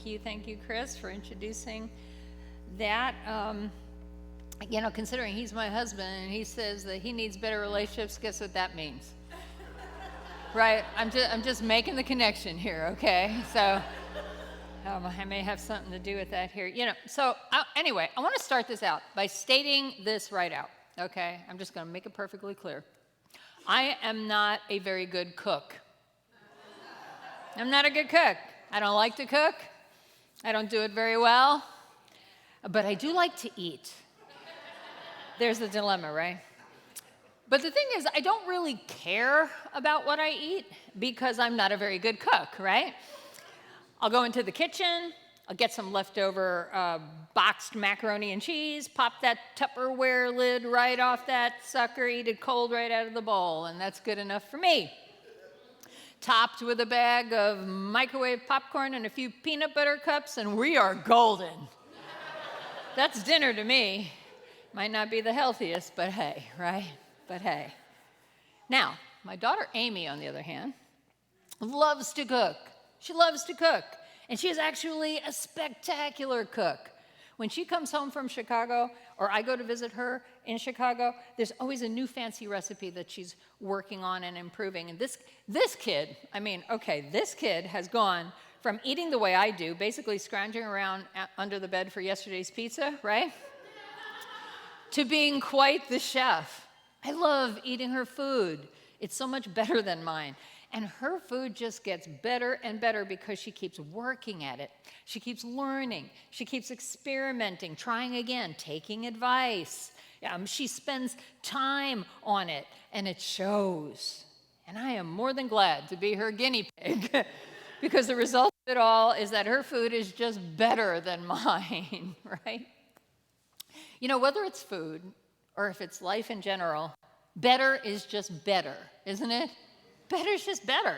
Thank you, Chris, for introducing that. Considering he's my husband and he says that he needs better relationships, guess what that means? Right? I'm just making the connection here, okay? So I may have something to do with that here. Anyway, I want to start this out by stating this right out, okay? I'm just going to make it perfectly clear. I am not a very good cook. I'm not a good cook. I don't like to cook. I don't do it very well. But I do like to eat. There's the dilemma, right? But the thing is, I don't really care about what I eat because I'm not a very good cook, right? I'll go into the kitchen, I'll get some leftover boxed macaroni and cheese, pop that Tupperware lid right off that sucker, eat it cold right out of the bowl, and that's good enough for me. Topped with a bag of microwave popcorn and a few peanut butter cups, and we are golden. That's dinner to me. Might not be the healthiest, but hey, right? But hey. Now, my daughter Amy, on the other hand, loves to cook. She loves to cook, and she is actually a spectacular cook. When she comes home from Chicago, or I go to visit her in Chicago, there's always a new fancy recipe that she's working on and improving. And this kid has gone from eating the way I do, basically scrounging around under the bed for yesterday's pizza, right? To being quite the chef. I love eating her food. It's so much better than mine. And her food just gets better and better because she keeps working at it. She keeps learning. She keeps experimenting, trying again, taking advice. She spends time on it, and it shows. And I am more than glad to be her guinea pig because the result of it all is that her food is just better than mine, right? Whether it's food or if it's life in general, better is just better, isn't it? Better is just better.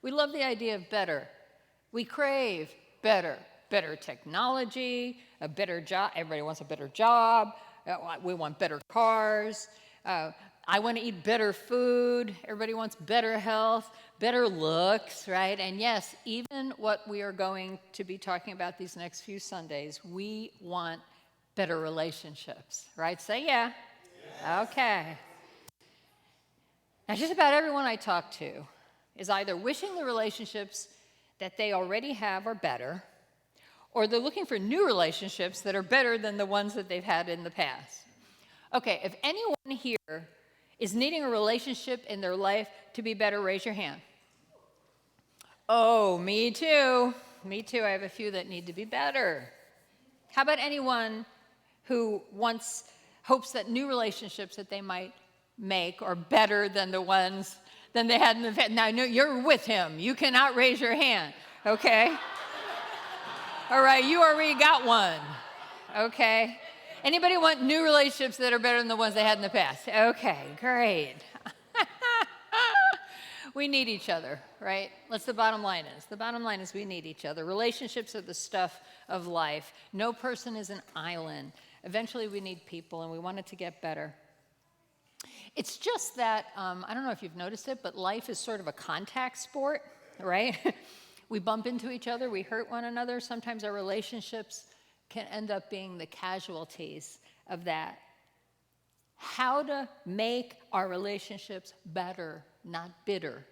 We love the idea of better. We crave better. Better technology, a better job. Everybody wants a better job. We want better cars. I want to eat better food. Everybody wants better health, better looks, right? And yes, even what we are going to be talking about these next few Sundays, we want better relationships, right? Say yeah. Yes. Okay. Now, just about everyone I talk to is either wishing the relationships that they already have are better, or they're looking for new relationships that are better than the ones that they've had in the past. Okay, if anyone here is needing a relationship in their life to be better, raise your hand. Oh, me too. Me too. I have a few that need to be better. How about anyone who hopes that new relationships that they might make are better than the ones than they had in the past? Now, I know you're with him. You cannot raise your hand, okay? All right, you already got one, okay? Anybody want new relationships that are better than the ones they had in the past? Okay, great. We need each other, right? That's the bottom line is. The bottom line is we need each other. Relationships are the stuff of life. No person is an island. Eventually we need people, and we want it to get better. It's just that, I don't know if you've noticed it, but life is sort of a contact sport, right? We bump into each other, we hurt one another. Sometimes our relationships can end up being the casualties of that. How to make our relationships better, not bitter.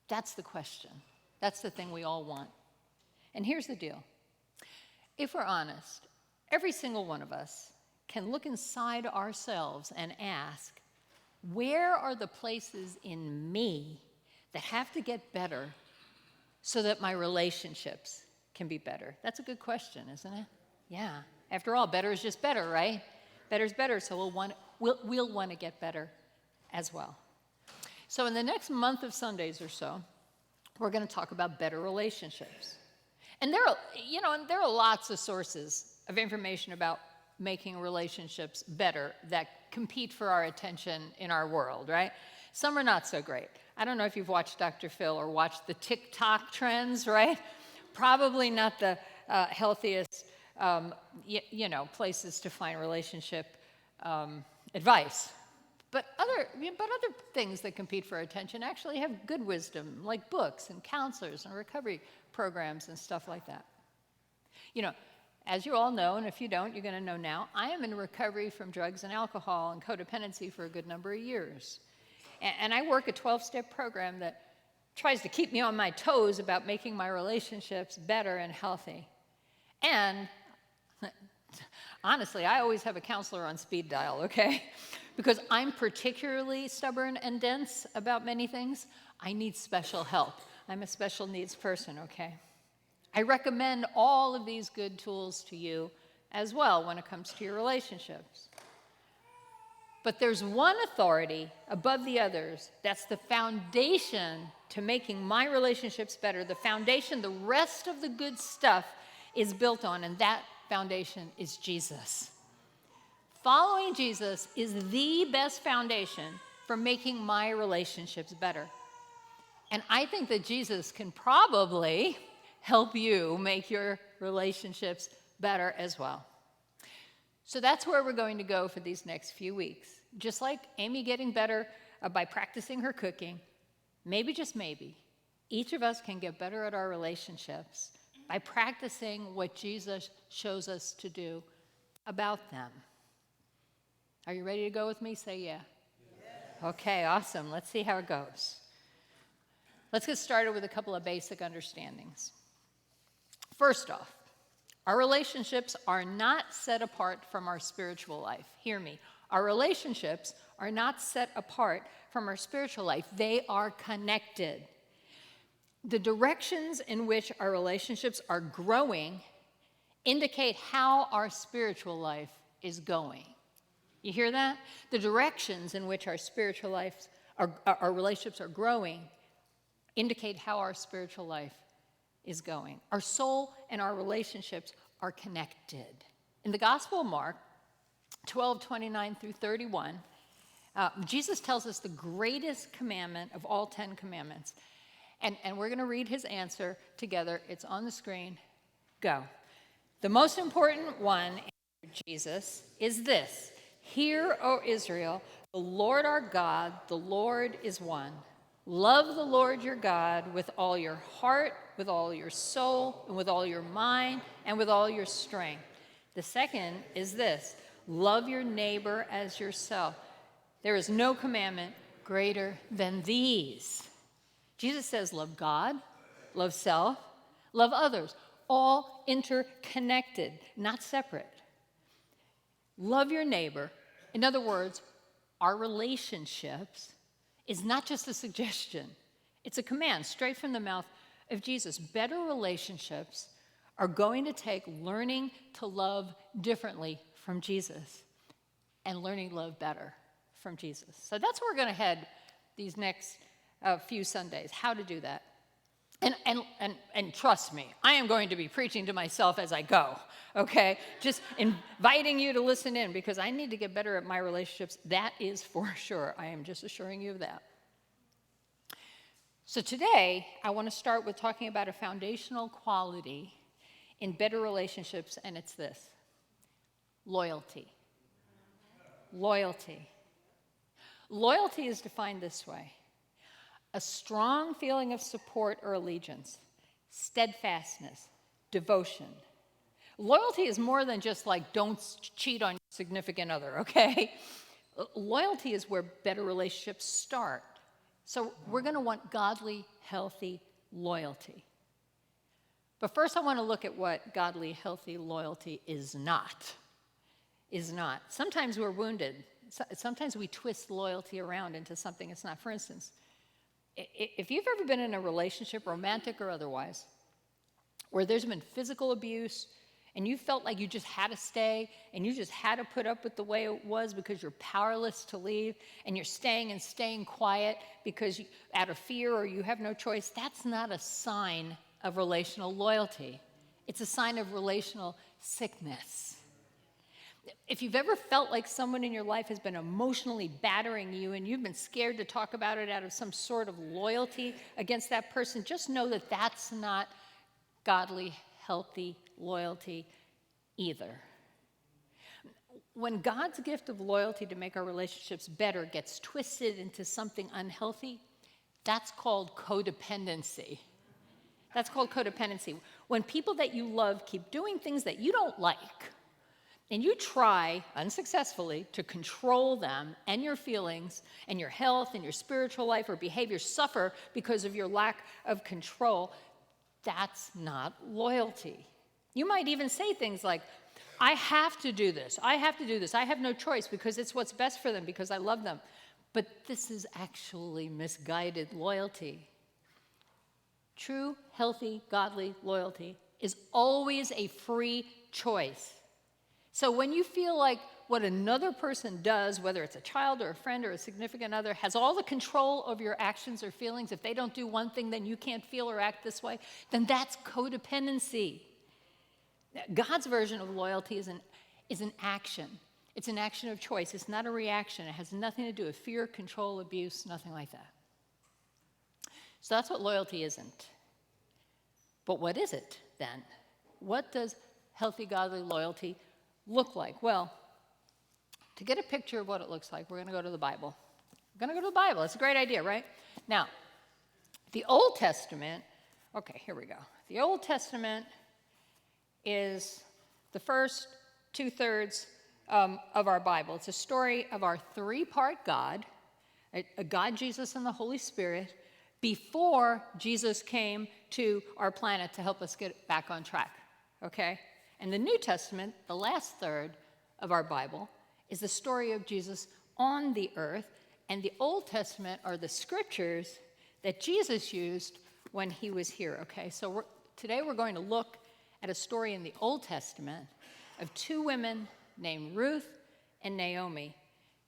That's the question. That's the thing we all want. And here's the deal. If we're honest, every single one of us can look inside ourselves and ask, where are the places in me that have to get better so that my relationships can be better? That's a good question, isn't it? Yeah. After all, better is just better, right? Better's better, so we'll want to get better as well. So in the next month of Sundays or so, we're going to talk about better relationships. And there are lots of sources of information about making relationships better that compete for our attention in our world, right? Some are not so great. I don't know if you've watched Dr. Phil or watched the TikTok trends, right? Probably not the healthiest, places to find relationship advice. But other things that compete for our attention actually have good wisdom, like books and counselors and recovery programs and stuff like that. You know, as you all know, and if you don't, you're going to know now, I am in recovery from drugs and alcohol and codependency for a good number of years. And I work a 12-step program that tries to keep me on my toes about making my relationships better and healthy. And honestly, I always have a counselor on speed dial, okay? Because I'm particularly stubborn and dense about many things. I need special help. I'm a special needs person, okay? I recommend all of these good tools to you as well when it comes to your relationships. But there's one authority above the others that's the foundation to making my relationships better, the foundation the rest of the good stuff is built on, and that foundation is Jesus. Following Jesus is the best foundation for making my relationships better. And I think that Jesus can probably help you make your relationships better as well. So that's where we're going to go for these next few weeks. Just like Amy getting better by practicing her cooking, maybe, just maybe, each of us can get better at our relationships by practicing what Jesus shows us to do about them. Are you ready to go with me? Say yeah. Yes. Okay, awesome. Let's see how it goes. Let's get started with a couple of basic understandings. First off, our relationships are not set apart from our spiritual life. Hear me. Our relationships are not set apart from our spiritual life. They are connected. The directions in which our relationships are growing indicate how our spiritual life is going. You hear that? The directions in which our spiritual life, our relationships are growing indicate how our spiritual life is going. Our soul and our relationships are connected. In the Gospel of Mark 12:29 through 31, Jesus tells us the greatest commandment of all 10 commandments. And we're going to read his answer together. It's on the screen. Go. The most important one, answered Jesus, is this: Hear, O Israel, the Lord our God, the Lord is one. Love the Lord your God with all your heart, with all your soul, and with all your mind, and with all your strength. The second is this: love your neighbor as yourself. There is no commandment greater than these. Jesus says love God, love self, love others, all interconnected, not separate. Love your neighbor. In other words, our relationships is not just a suggestion. It's a command straight from the mouth of Jesus. Better relationships are going to take learning to love differently from Jesus and learning to love better from Jesus. So that's where we're going to head these next few Sundays, how to do that. And trust me, I am going to be preaching to myself as I go, okay? Just inviting you to listen in because I need to get better at my relationships. That is for sure. I am just assuring you of that. So today, I want to start with talking about a foundational quality in better relationships, and it's this: loyalty. Loyalty. Loyalty is defined this way: a strong feeling of support or allegiance, steadfastness, devotion. Loyalty is more than just like don't cheat on your significant other, okay? Loyalty is where better relationships start. So we're going to want godly, healthy loyalty. But first I want to look at what godly, healthy loyalty is not. Sometimes we're wounded. Sometimes we twist loyalty around into something it's not. For instance, if you've ever been in a relationship, romantic or otherwise, where there's been physical abuse and you felt like you just had to stay and you just had to put up with the way it was because you're powerless to leave and you're staying quiet because out of fear or you have no choice, that's not a sign of relational loyalty. It's a sign of relational sickness. If you've ever felt like someone in your life has been emotionally battering you and you've been scared to talk about it out of some sort of loyalty against that person, just know that that's not godly, healthy loyalty either. When God's gift of loyalty to make our relationships better gets twisted into something unhealthy, that's called codependency. That's called codependency. When people that you love keep doing things that you don't like, and you try, unsuccessfully, to control them and your feelings and your health and your spiritual life or behavior suffer because of your lack of control, that's not loyalty. You might even say things like, I have to do this. I have to do this. I have no choice because it's what's best for them because I love them. But this is actually misguided loyalty. True, healthy, godly loyalty is always a free choice. So when you feel like what another person does, whether it's a child or a friend or a significant other, has all the control over your actions or feelings, if they don't do one thing, then you can't feel or act this way, then that's codependency. God's version of loyalty is an action. It's an action of choice. It's not a reaction. It has nothing to do with fear, control, abuse, nothing like that. So that's what loyalty isn't. But what is it then? What does healthy, godly loyalty look like? Well, to get a picture of what it looks like, we're going to go to the Bible. We're going to go to the Bible. It's a great idea, right? Now, the Old Testament, okay, here we go. The Old Testament is the first 2/3 of our Bible. It's a story of our three-part God, a God, Jesus, and the Holy Spirit, before Jesus came to our planet to help us get back on track, okay? And the New Testament, the last third of our Bible, is the story of Jesus on the earth, and the Old Testament are the scriptures that Jesus used when he was here, okay? So today we're going to look at a story in the Old Testament of two women named Ruth and Naomi,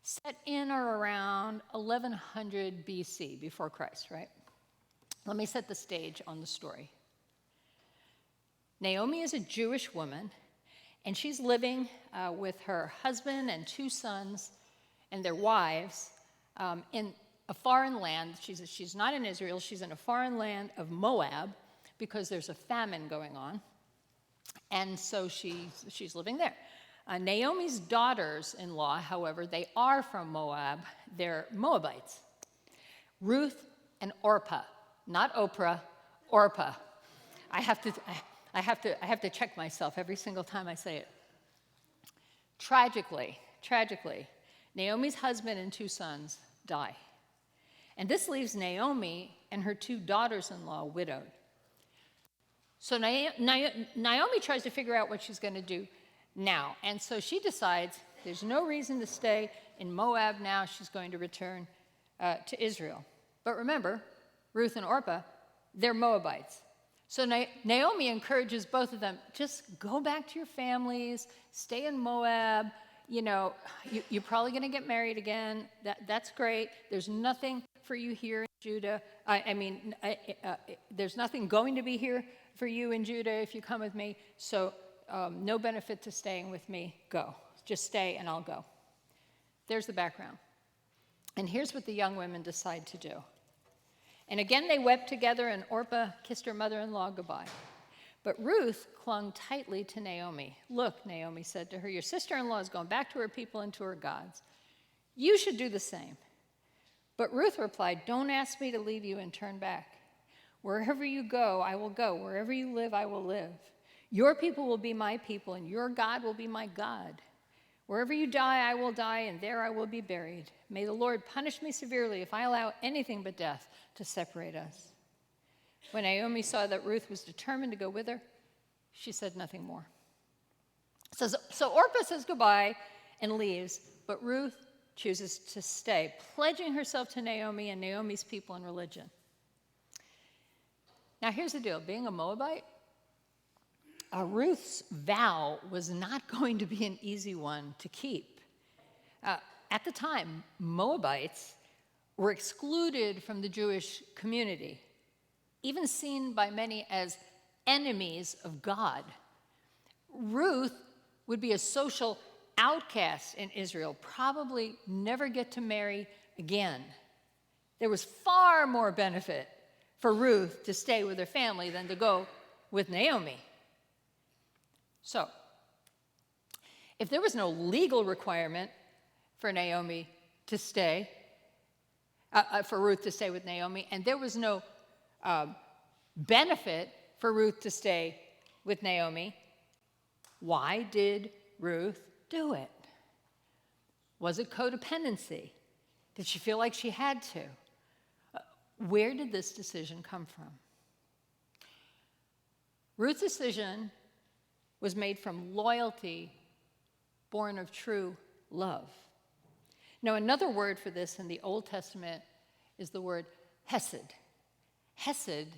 set in or around 1100 BC, before Christ, right? Let me set the stage on the story. Naomi is a Jewish woman, and she's living with her husband and two sons and their wives in a foreign land. She's not in Israel. She's in a foreign land of Moab because there's a famine going on, and so she's living there. Naomi's daughters-in-law, however, they are from Moab. They're Moabites. Ruth and Orpah, not Oprah, Orpah. I have to check myself every single time I say it. Tragically, Naomi's husband and two sons die. And this leaves Naomi and her two daughters-in-law widowed. So Naomi tries to figure out what she's going to do now. And so she decides there's no reason to stay in Moab now. She's going to return to Israel. But remember, Ruth and Orpah, they're Moabites. So Naomi encourages both of them, just go back to your families, stay in Moab. You know, you're probably going to get married again. That's great. There's nothing for you here in Judah. There's nothing going to be here for you in Judah if you come with me. So no benefit to staying with me. Go. Just stay and I'll go. There's the background. And here's what the young women decide to do. And again, they wept together, and Orpah kissed her mother-in-law goodbye. But Ruth clung tightly to Naomi. Look, Naomi said to her, your sister-in-law has gone back to her people and to her gods. You should do the same. But Ruth replied, don't ask me to leave you and turn back. Wherever you go, I will go. Wherever you live, I will live. Your people will be my people, and your God will be my God. Wherever you die, I will die, and there I will be buried. May the Lord punish me severely if I allow anything but death to separate us. When Naomi saw that Ruth was determined to go with her, she said nothing more. So Orpah says goodbye and leaves, but Ruth chooses to stay, pledging herself to Naomi and Naomi's people and religion. Now here's the deal. Being a Moabite, Ruth's vow was not going to be an easy one to keep. At the time, Moabites were excluded from the Jewish community, even seen by many as enemies of God. Ruth would be a social outcast in Israel, probably never get to marry again. There was far more benefit for Ruth to stay with her family than to go with Naomi. So, if there was no legal requirement for Naomi to stay, for Ruth to stay with Naomi, and there was no benefit for Ruth to stay with Naomi. Why did Ruth do it? Was it codependency? Did she feel like she had to? Where did this decision come from? Ruth's decision was made from loyalty born of true love. Now, another word for this in the Old Testament is the word hesed. Hesed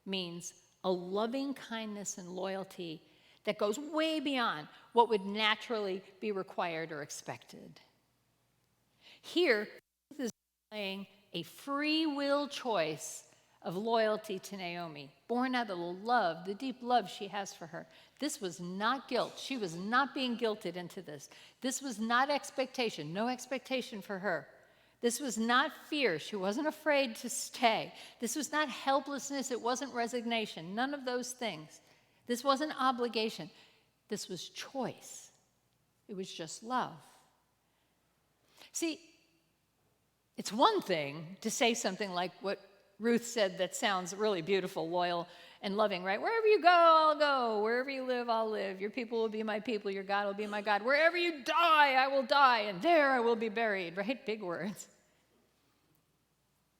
means a loving kindness and loyalty that goes way beyond what would naturally be required or expected. Here, Ruth is displaying a free will choice of loyalty to Naomi, born out of the love, the deep love she has for her. This was not guilt. She was not being guilted into this. This was not expectation, no expectation for her. This was not fear. She wasn't afraid to stay. This was not helplessness. It wasn't resignation. None of those things. This wasn't obligation. This was choice. It was just love. See, it's one thing to say something like what Ruth said that sounds really beautiful, loyal, and loving, right? Wherever you go, I'll go. Wherever you live, I'll live. Your people will be my people. Your God will be my God. Wherever you die, I will die, and there I will be buried, right? Big words.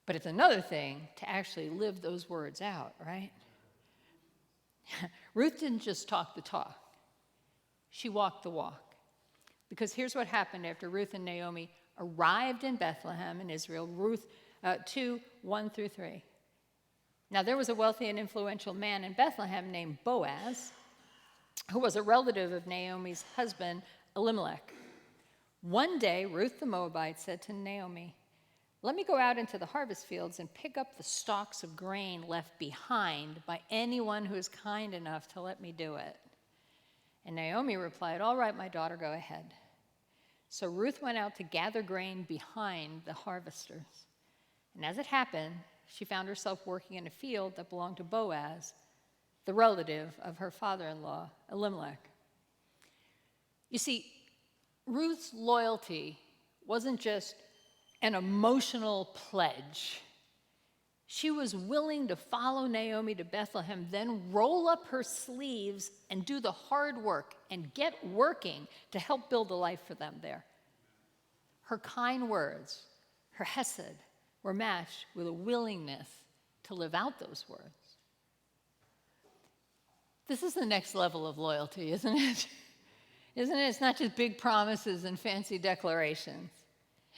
But it's another thing to actually live those words out, right? Ruth didn't just talk the talk. She walked the walk. Because here's what happened after Ruth and Naomi arrived in Bethlehem in Israel, Ruth 2, 1 through 3. Now, there was a wealthy and influential man in Bethlehem named Boaz, who was a relative of Naomi's husband, Elimelech. One day, Ruth the Moabite said to Naomi, "Let me go out into the harvest fields and pick up the stalks of grain left behind by anyone who is kind enough to let me do it." And Naomi replied, "All right, my daughter, go ahead." So Ruth went out to gather grain behind the harvesters. And as it happened, she found herself working in a field that belonged to Boaz, the relative of her father-in-law, Elimelech. You see, Ruth's loyalty wasn't just an emotional pledge. She was willing to follow Naomi to Bethlehem, then roll up her sleeves and do the hard work and get working to help build a life for them there. Her kind words, her hesed, were matched with a willingness to live out those words. This is the next level of loyalty, isn't it? Isn't it? It's not just big promises and fancy declarations.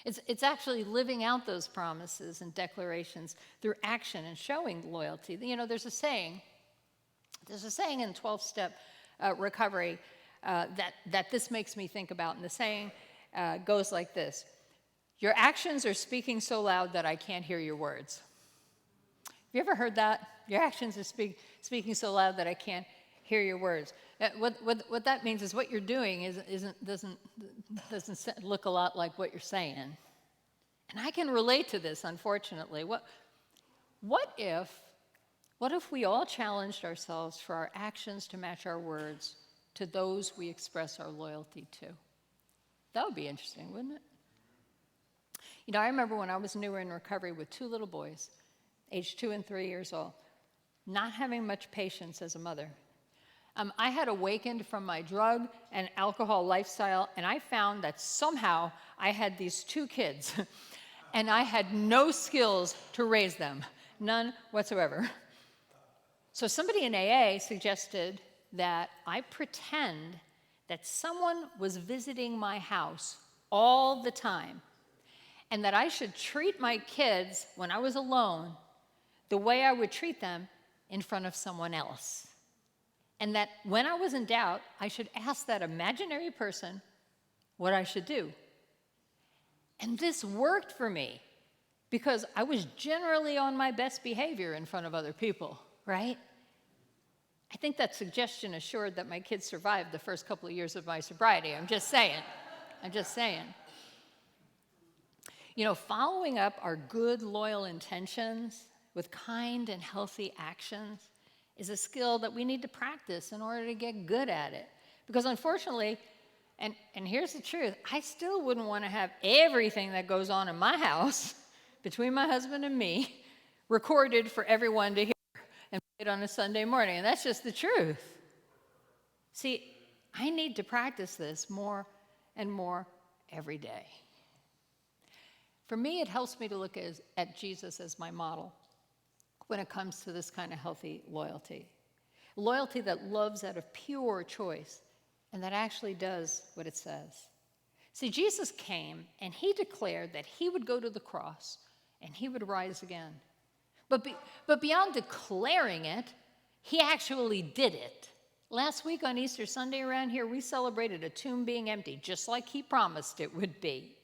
It's actually living out those promises and declarations through action and showing loyalty. You know, there's a saying in 12-step recovery that this makes me think about, and the saying goes like this: "Your actions are speaking so loud that I can't hear your words." Have you ever heard that? Your actions are speaking so loud that I can't hear your words. What that means is what you're doing doesn't look a lot like what you're saying. And I can relate to this, unfortunately. What if we all challenged ourselves for our actions to match our words to those we express our loyalty to? That would be interesting, wouldn't it? You know, I remember when I was newer in recovery with two little boys, aged 2 and 3 years old, not having much patience as a mother. I had awakened from my drug and alcohol lifestyle, and I found that somehow I had these 2 kids, and I had no skills to raise them, none whatsoever. So somebody in AA suggested that I pretend that someone was visiting my house all the time, and that I should treat my kids when I was alone the way I would treat them in front of someone else. And that when I was in doubt, I should ask that imaginary person what I should do. And this worked for me because I was generally on my best behavior in front of other people, right? I think that suggestion assured that my kids survived the first couple of years of my sobriety. I'm just saying. You know, following up our good, loyal intentions with kind and healthy actions is a skill that we need to practice in order to get good at it. Because unfortunately, and here's the truth, I still wouldn't want to have everything that goes on in my house between my husband and me recorded for everyone to hear and on a Sunday morning, and that's just the truth. See, I need to practice this more and more every day. For me, it helps me to look at Jesus as my model when it comes to this kind of healthy loyalty. Loyalty that loves out of pure choice and that actually does what it says. See, Jesus came and he declared that he would go to the cross and he would rise again. But beyond declaring it, he actually did it. Last week on Easter Sunday around here, we celebrated a tomb being empty, just like he promised it would be.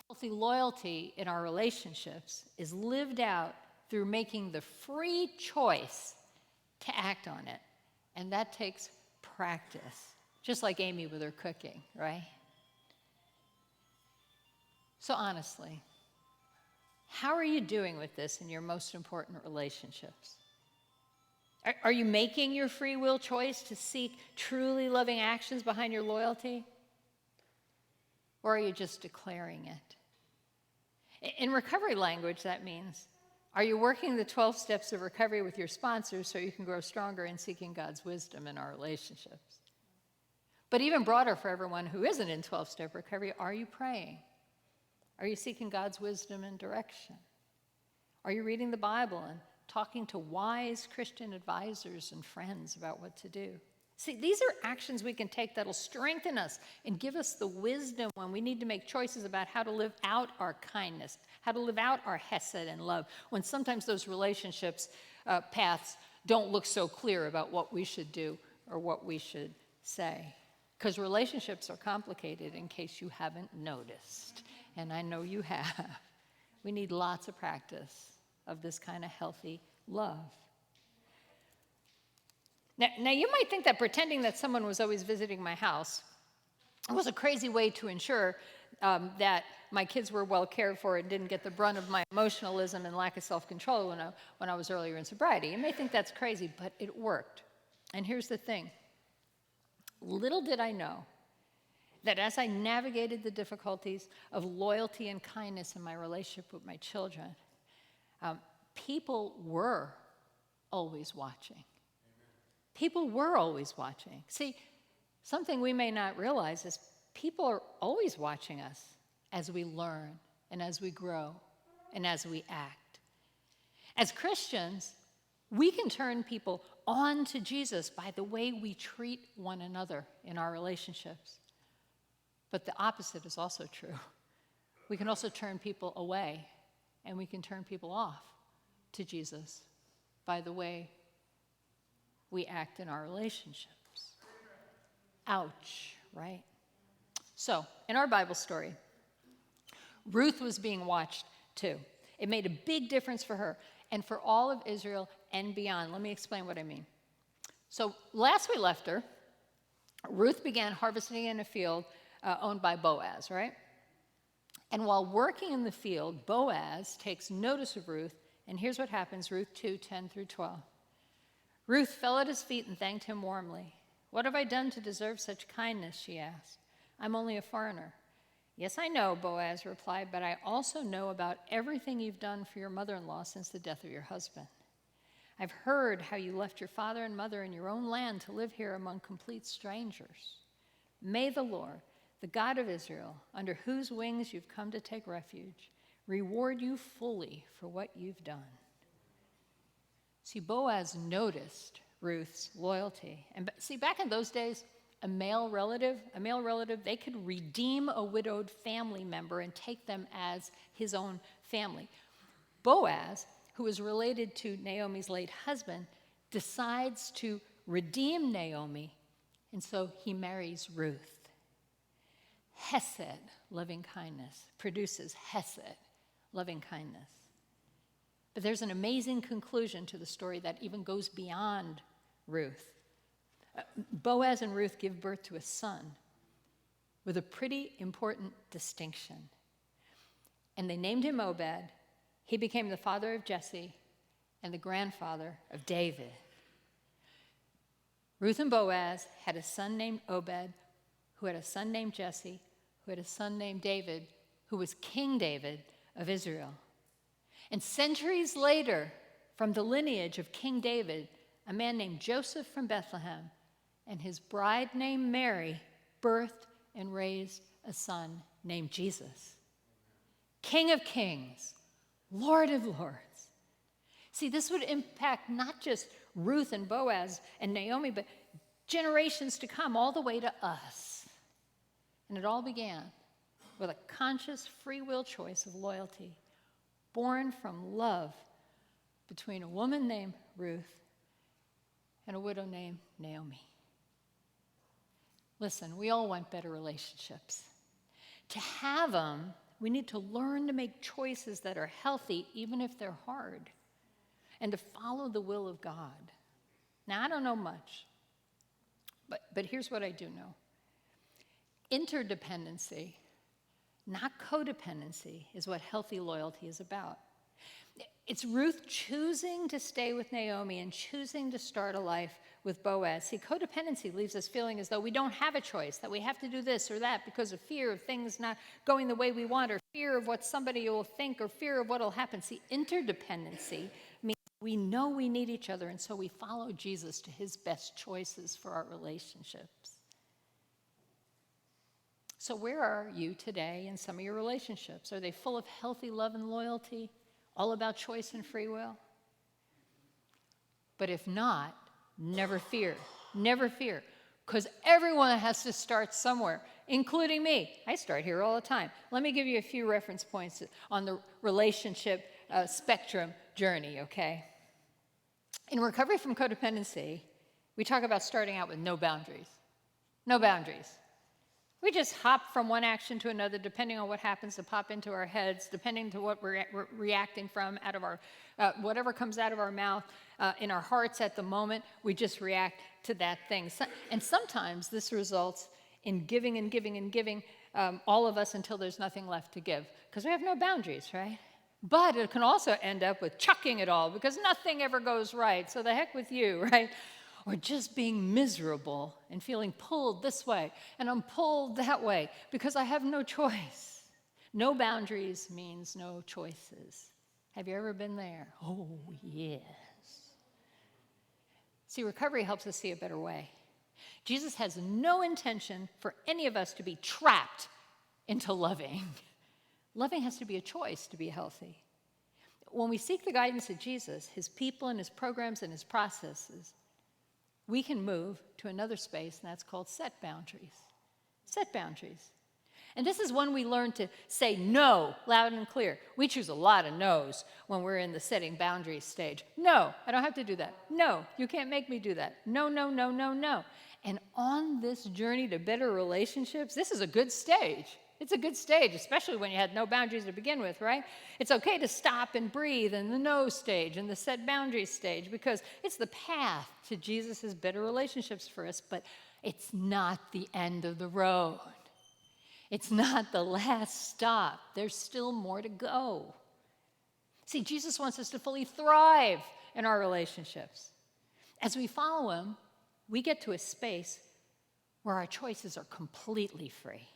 Healthy loyalty in our relationships is lived out through making the free choice to act on it. And that takes practice, just like Amy with her cooking, right? So honestly, how are you doing with this in your most important relationships? Are you making your free will choice to seek truly loving actions behind your loyalty? Or are you just declaring it? In recovery language, that means, are you working the 12 steps of recovery with your sponsors so you can grow stronger in seeking God's wisdom in our relationships? But even broader for everyone who isn't in 12-step recovery, are you praying? Are you seeking God's wisdom and direction? Are you reading the Bible and talking to wise Christian advisors and friends about what to do? See, these are actions we can take that'll strengthen us and give us the wisdom when we need to make choices about how to live out our kindness, how to live out our hesed and love, when sometimes those relationships paths don't look so clear about what we should do or what we should say. Because relationships are complicated, in case you haven't noticed. And I know you have. We need lots of practice of this kind of healthy love. Now, you might think that pretending that someone was always visiting my house was a crazy way to ensure that my kids were well cared for and didn't get the brunt of my emotionalism and lack of self-control when I was earlier in sobriety. You may think that's crazy, but it worked. And here's the thing. Little did I know that as I navigated the difficulties of loyalty and kindness in my relationship with my children, people were always watching. People were always watching. See, something we may not realize is people are always watching us as we learn and as we grow and as we act. As Christians, we can turn people on to Jesus by the way we treat one another in our relationships. But the opposite is also true. We can also turn people away, and we can turn people off to Jesus by the way we act in our relationships. Ouch, right? So, in our Bible story, Ruth was being watched too. It made a big difference for her and for all of Israel and beyond. Let me explain what I mean. So, last we left her, Ruth began harvesting in a field owned by Boaz, right? And while working in the field, Boaz takes notice of Ruth, and here's what happens, Ruth 2:10-12. Ruth fell at his feet and thanked him warmly. "What have I done to deserve such kindness?" she asked. "I'm only a foreigner." "Yes, I know," Boaz replied, "but I also know about everything you've done for your mother-in-law since the death of your husband. I've heard how you left your father and mother in your own land to live here among complete strangers. May the Lord, the God of Israel, under whose wings you've come to take refuge, reward you fully for what you've done." See, Boaz noticed Ruth's loyalty. And see, back in those days, a male relative, they could redeem a widowed family member and take them as his own family. Boaz, who is related to Naomi's late husband, decides to redeem Naomi, and so he marries Ruth. Hesed, loving kindness, produces hesed, loving kindness. But there's an amazing conclusion to the story that even goes beyond Ruth. Boaz and Ruth give birth to a son with a pretty important distinction. And they named him Obed. He became the father of Jesse and the grandfather of David. Ruth and Boaz had a son named Obed, who had a son named Jesse, who had a son named David, who was King David of Israel. And centuries later, from the lineage of King David, a man named Joseph from Bethlehem, and his bride named Mary birthed and raised a son named Jesus, King of Kings, Lord of Lords. See, this would impact not just Ruth and Boaz and Naomi, but generations to come, all the way to us. And it all began with a conscious free will choice of loyalty, born from love between a woman named Ruth and a widow named Naomi. Listen, we all want better relationships. To have them, we need to learn to make choices that are healthy, even if they're hard, and to follow the will of God. Now, I don't know much, but here's what I do know. Interdependency, not codependency, is what healthy loyalty is about. It's Ruth choosing to stay with Naomi and choosing to start a life with Boaz. See, codependency leaves us feeling as though we don't have a choice, that we have to do this or that because of fear of things not going the way we want, or fear of what somebody will think, or fear of what will happen. See, interdependency means we know we need each other, and so we follow Jesus to his best choices for our relationships. So where are you today in some of your relationships? Are they full of healthy love and loyalty, all about choice and free will? But if not, never fear, because everyone has to start somewhere, including me. I start here all the time. Let me give you a few reference points on the relationship spectrum journey, okay? In recovery from codependency, we talk about starting out with no boundaries. No boundaries. We just hop from one action to another, depending on what happens to pop into our heads, depending to what we're reacting from out of our, whatever comes out of our mouth, in our hearts at the moment, we just react to that thing. And sometimes this results in giving and giving and giving, all of us, until there's nothing left to give, because we have no boundaries, right? But it can also end up with chucking it all, because nothing ever goes right, so the heck with you, right? Or just being miserable and feeling pulled this way, and I'm pulled that way, because I have no choice. No boundaries means no choices. Have you ever been there? Oh, yes. See, recovery helps us see a better way. Jesus has no intention for any of us to be trapped into loving. Loving has to be a choice to be healthy. When we seek the guidance of Jesus, his people and his programs and his processes, we can move to another space, and that's called set boundaries. Set boundaries. And this is when we learn to say no loud and clear. We choose a lot of no's when we're in the setting boundaries stage. No, I don't have to do that. No, you can't make me do that. No, no, no, no, no. And on this journey to better relationships, this is a good stage. It's a good stage, especially when you had no boundaries to begin with, right? It's okay to stop and breathe in the no stage and the set boundaries stage, because it's the path to Jesus' better relationships for us, but it's not the end of the road. It's not the last stop. There's still more to go. See, Jesus wants us to fully thrive in our relationships. As we follow him, we get to a space where our choices are completely free.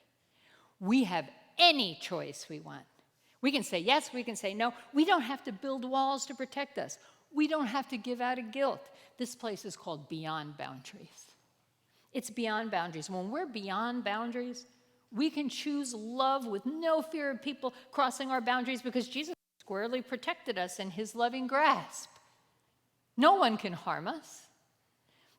We have any choice we want. We can say yes, we can say no. We don't have to build walls to protect us. We don't have to give out of guilt. This place is called beyond boundaries. It's beyond boundaries. When we're beyond boundaries, we can choose love with no fear of people crossing our boundaries, because Jesus squarely protected us in his loving grasp. No one can harm us.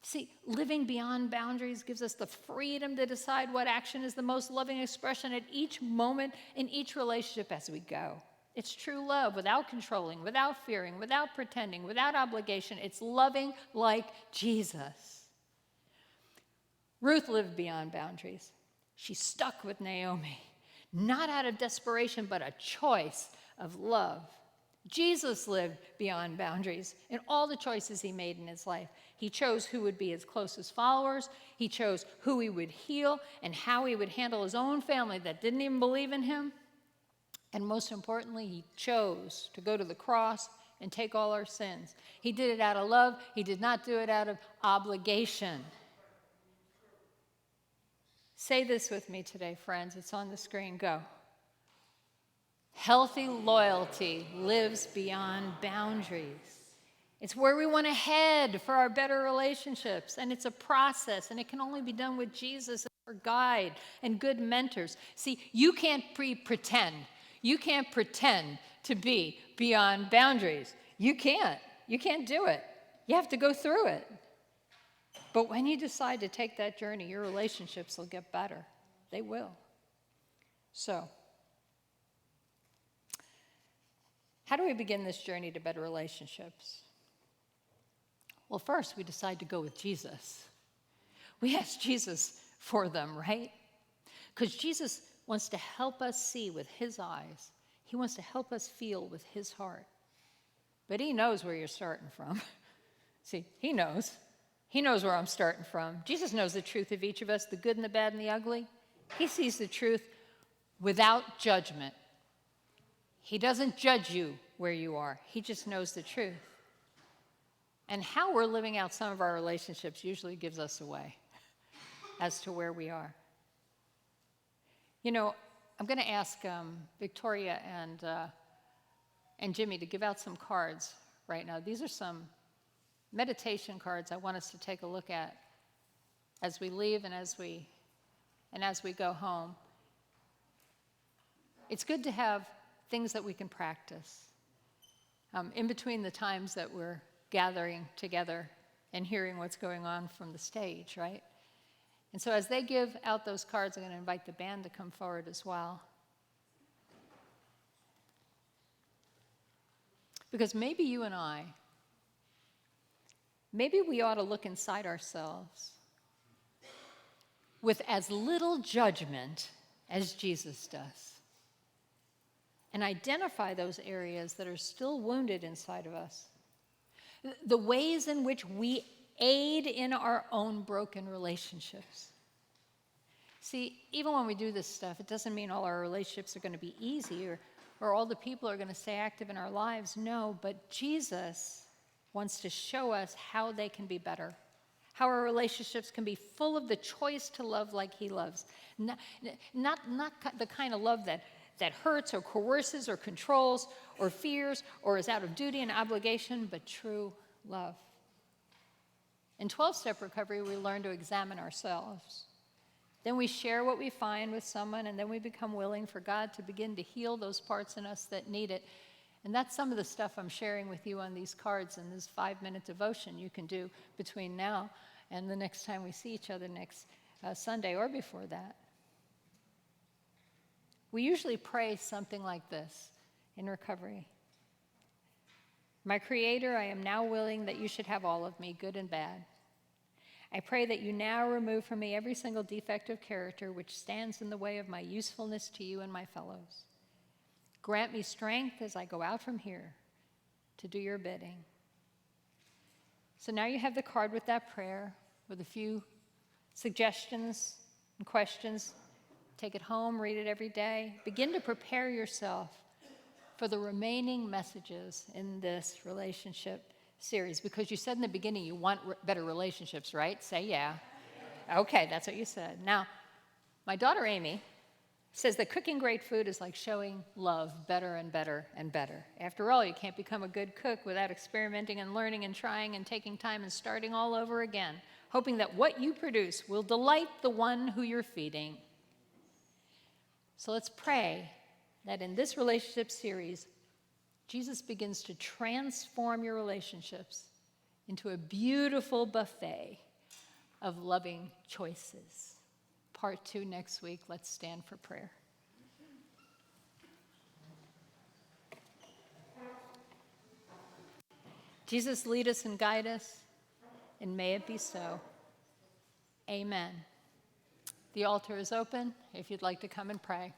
See, living beyond boundaries gives us the freedom to decide what action is the most loving expression at each moment in each relationship as we go. It's true love without controlling, without fearing, without pretending, without obligation. It's loving like Jesus. Ruth lived beyond boundaries. She stuck with Naomi, not out of desperation, but a choice of love. Jesus lived beyond boundaries in all the choices he made in his life. He chose who would be his closest followers. He chose who he would heal and how he would handle his own family that didn't even believe in him. And most importantly, he chose to go to the cross and take all our sins. He did it out of love. He did not do it out of obligation. Say this with me today, friends. It's on the screen. Go. Healthy loyalty lives beyond boundaries. It's where we want to head for our better relationships. And it's a process, and it can only be done with Jesus as our guide and good mentors. See, you can't pretend. You can't pretend to be beyond boundaries. You can't. You can't do it. You have to go through it. But when you decide to take that journey, your relationships will get better. They will. So, how do we begin this journey to better relationships? Well, first, we decide to go with Jesus. We ask Jesus for them, right? Because Jesus wants to help us see with his eyes. He wants to help us feel with his heart. But he knows where you're starting from. See, he knows. He knows where I'm starting from. Jesus knows the truth of each of us, the good and the bad and the ugly. He sees the truth without judgment. He doesn't judge you where you are. He just knows the truth. And how we're living out some of our relationships usually gives us away as to where we are. You know, I'm going to ask Victoria and Jimmy to give out some cards right now. These are some meditation cards I want us to take a look at as we leave and as we go home. It's good to have things that we can practice in between the times that we're gathering together and hearing what's going on from the stage, right? And so as they give out those cards, I'm going to invite the band to come forward as well. Because maybe you and I, maybe we ought to look inside ourselves with as little judgment as Jesus does and identify those areas that are still wounded inside of us. The ways in which we aid in our own broken relationships. See, even when we do this stuff, it doesn't mean all our relationships are going to be easy or all the people are going to stay active in our lives. No, but Jesus wants to show us how they can be better, how our relationships can be full of the choice to love like he loves. Not the kind of love that hurts or coerces or controls or fears or is out of duty and obligation, but true love. In 12-step recovery, we learn to examine ourselves. Then we share what we find with someone, and then we become willing for God to begin to heal those parts in us that need it. And that's some of the stuff I'm sharing with you on these cards in this 5-minute devotion you can do between now and the next time we see each other next Sunday or before that. We usually pray something like this in recovery. My Creator, I am now willing that you should have all of me, good and bad. I pray that you now remove from me every single defect of character which stands in the way of my usefulness to you and my fellows. Grant me strength as I go out from here to do your bidding. So now you have the card with that prayer, with a few suggestions and questions. Take it home, read it every day. Begin to prepare yourself for the remaining messages in this relationship series. Because you said in the beginning you want better relationships, right? Say yeah. Okay, that's what you said. Now, my daughter Amy says that cooking great food is like showing love better and better and better. After all, you can't become a good cook without experimenting and learning and trying and taking time and starting all over again, hoping that what you produce will delight the one who you're feeding. So let's pray that in this relationship series, Jesus begins to transform your relationships into a beautiful buffet of loving choices. Part 2 next week. Let's stand for prayer. Jesus, lead us and guide us, and may it be so. Amen. The altar is open if you'd like to come and pray.